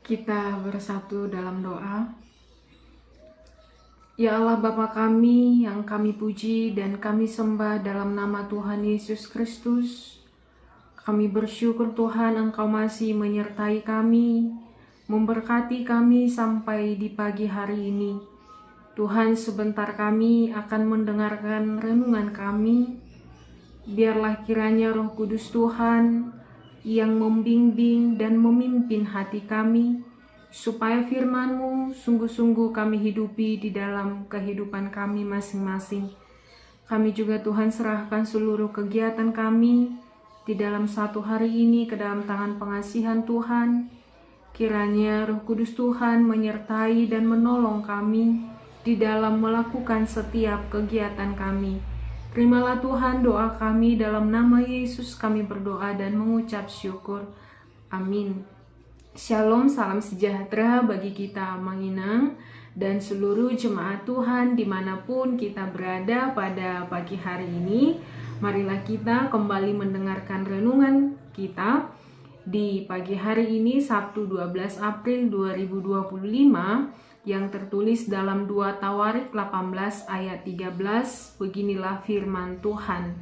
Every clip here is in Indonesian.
Kita bersatu dalam doa. Ya Allah Bapa kami yang kami puji dan kami sembah dalam nama Tuhan Yesus Kristus. Kami bersyukur Tuhan Engkau masih menyertai kami, memberkati kami sampai di pagi hari ini. Tuhan, sebentar kami akan mendengarkan renungan kami. Biarlah kiranya Roh Kudus Tuhan yang membimbing dan memimpin hati kami, supaya firman-Mu sungguh-sungguh kami hidupi di dalam kehidupan kami masing-masing. Kami juga Tuhan serahkan seluruh kegiatan kami di dalam satu hari ini ke dalam tangan pengasihan Tuhan. Kiranya Roh Kudus Tuhan menyertai dan menolong kami di dalam melakukan setiap kegiatan kami. Terimalah Tuhan doa kami, dalam nama Yesus kami berdoa dan mengucap syukur. Amin. Shalom, salam sejahtera bagi kita Manginang dan seluruh jemaat Tuhan dimanapun kita berada pada pagi hari ini. Marilah kita kembali mendengarkan renungan kita di pagi hari ini, Sabtu 12 April 2025, yang tertulis dalam 2 Tawarik 18 ayat 13. Beginilah firman Tuhan.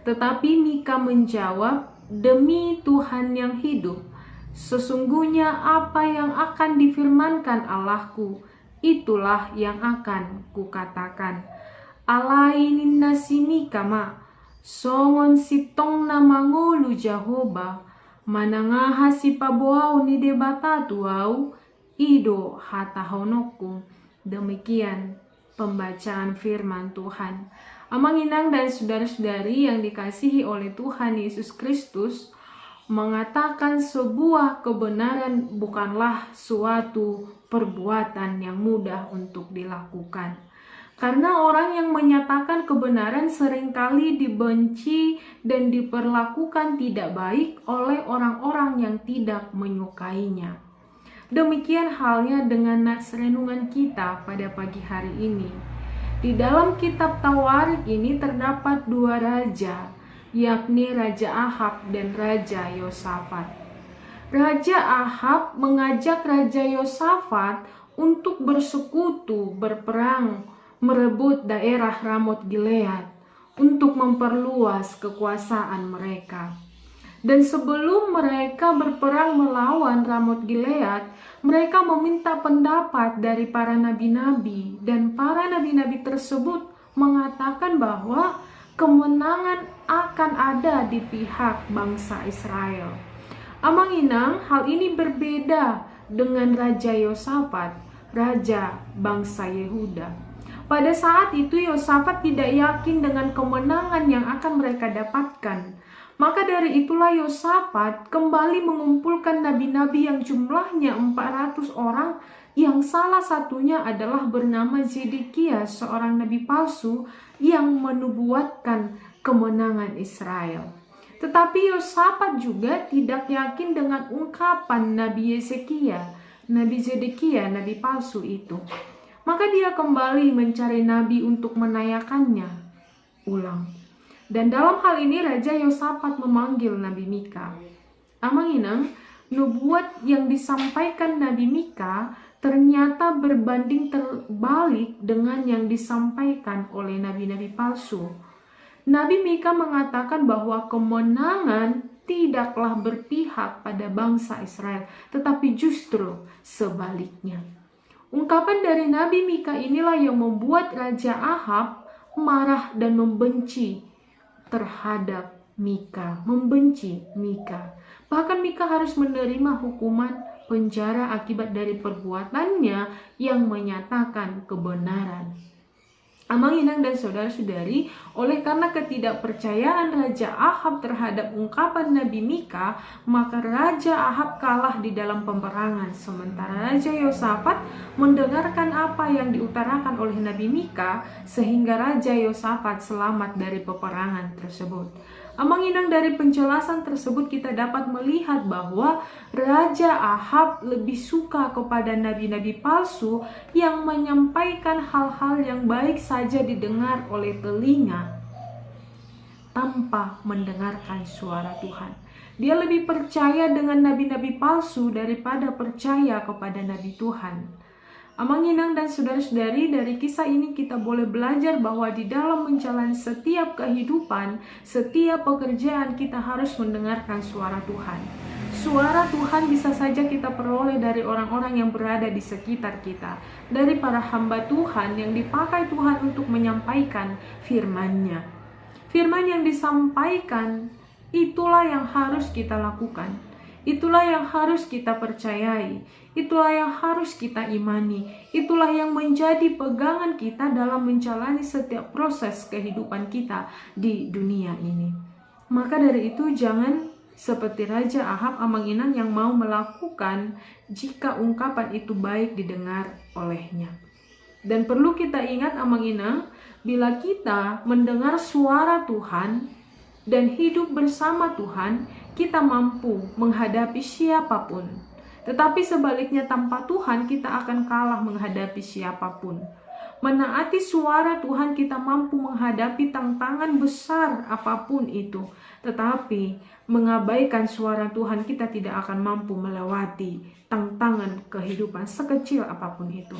Tetapi Mika menjawab, demi Tuhan yang hidup, sesungguhnya apa yang akan difirmankan Allahku, itulah yang akan kukatakan. Alainin nasi Mika ma, songon sitong na mangolu Jehovah, manangaha si pabuau ni debata tuau, Ido hatahonoku. Demikian pembacaan firman Tuhan. Amanginang dan saudara-saudari yang dikasihi oleh Tuhan Yesus Kristus, mengatakan sebuah kebenaran bukanlah suatu perbuatan yang mudah untuk dilakukan. Karena orang yang menyatakan kebenaran seringkali dibenci dan diperlakukan tidak baik oleh orang-orang yang tidak menyukainya. Demikian halnya dengan nats renungan kita pada pagi hari ini. Di dalam kitab Tawarik ini terdapat dua raja, yakni Raja Ahab dan Raja Yosafat. Raja Ahab mengajak Raja Yosafat untuk bersekutu, berperang, merebut daerah Ramot Gilead untuk memperluas kekuasaan mereka. Dan sebelum mereka berperang melawan Ramot Gilead, mereka meminta pendapat dari para nabi-nabi, dan para nabi-nabi tersebut mengatakan bahwa kemenangan akan ada di pihak bangsa Israel. Amanginang, hal ini berbeda dengan Raja Yosafat, raja bangsa Yehuda. Pada saat itu Yosafat tidak yakin dengan kemenangan yang akan mereka dapatkan. Maka dari itulah Yosafat kembali mengumpulkan nabi-nabi yang jumlahnya 400 orang, yang salah satunya adalah bernama Zedekia, seorang nabi palsu yang menubuatkan kemenangan Israel. Tetapi Yosafat juga tidak yakin dengan ungkapan Nabi Yezekia, Nabi Zedekia, nabi palsu itu. Maka dia kembali mencari nabi untuk menanyakannya ulang. Dan dalam hal ini Raja Yosafat memanggil Nabi Mika. Amanginang, nubuat yang disampaikan Nabi Mika ternyata berbanding terbalik dengan yang disampaikan oleh nabi-nabi palsu. Nabi Mika mengatakan bahwa kemenangan tidaklah berpihak pada bangsa Israel, tetapi justru sebaliknya. Ungkapan dari Nabi Mika inilah yang membuat Raja Ahab marah dan membenci terhadap Mika, membenci Mika. Bahkan Mika harus menerima hukuman penjara akibat dari perbuatannya yang menyatakan kebenaran. Amanginang dan saudara-saudari, oleh karena ketidakpercayaan Raja Ahab terhadap ungkapan Nabi Mika, maka Raja Ahab kalah di dalam peperangan. Sementara Raja Yosafat mendengarkan apa yang diutarakan oleh Nabi Mika, sehingga Raja Yosafat selamat dari peperangan tersebut. Amanginang, dari penjelasan tersebut kita dapat melihat bahwa Raja Ahab lebih suka kepada nabi-nabi palsu yang menyampaikan hal-hal yang baik saja didengar oleh telinga. tanpa mendengarkan suara Tuhan. Dia lebih percaya dengan nabi-nabi palsu daripada percaya kepada nabi Tuhan. Amang Inang dan saudara-saudari, dari kisah ini kita boleh belajar bahwa di dalam menjalani setiap kehidupan, setiap pekerjaan, kita harus mendengarkan suara Tuhan. Suara Tuhan bisa saja kita peroleh dari orang-orang yang berada di sekitar kita, dari para hamba Tuhan yang dipakai Tuhan untuk menyampaikan firman-Nya. Firman yang disampaikan, itulah yang harus kita lakukan. Itulah yang harus kita percayai. Itulah yang harus kita imani. Itulah yang menjadi pegangan kita dalam menjalani setiap proses kehidupan kita di dunia ini. Maka dari itu jangan seperti Raja Ahab, Amang Inang, yang mau melakukan jika ungkapan itu baik didengar olehnya. Dan perlu kita ingat, Amang Inang, bila kita mendengar suara Tuhan dan hidup bersama Tuhan, kita mampu menghadapi siapapun. Tetapi sebaliknya, tanpa Tuhan kita akan kalah menghadapi siapapun. Menaati suara Tuhan, kita mampu menghadapi tantangan besar apapun itu. Tetapi mengabaikan suara Tuhan, kita tidak akan mampu melewati tantangan kehidupan sekecil apapun itu.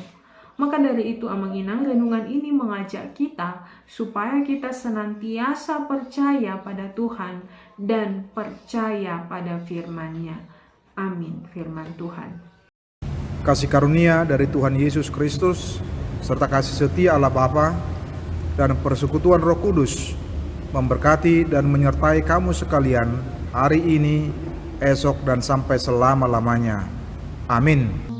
Maka dari itu, Amang Inang, renungan ini mengajak kita supaya kita senantiasa percaya pada Tuhan dan percaya pada firman-Nya. Amin. Firman Tuhan. Kasih karunia dari Tuhan Yesus Kristus serta kasih setia Allah Bapa dan persekutuan Roh Kudus memberkati dan menyertai kamu sekalian hari ini, esok, dan sampai selama-lamanya. Amin.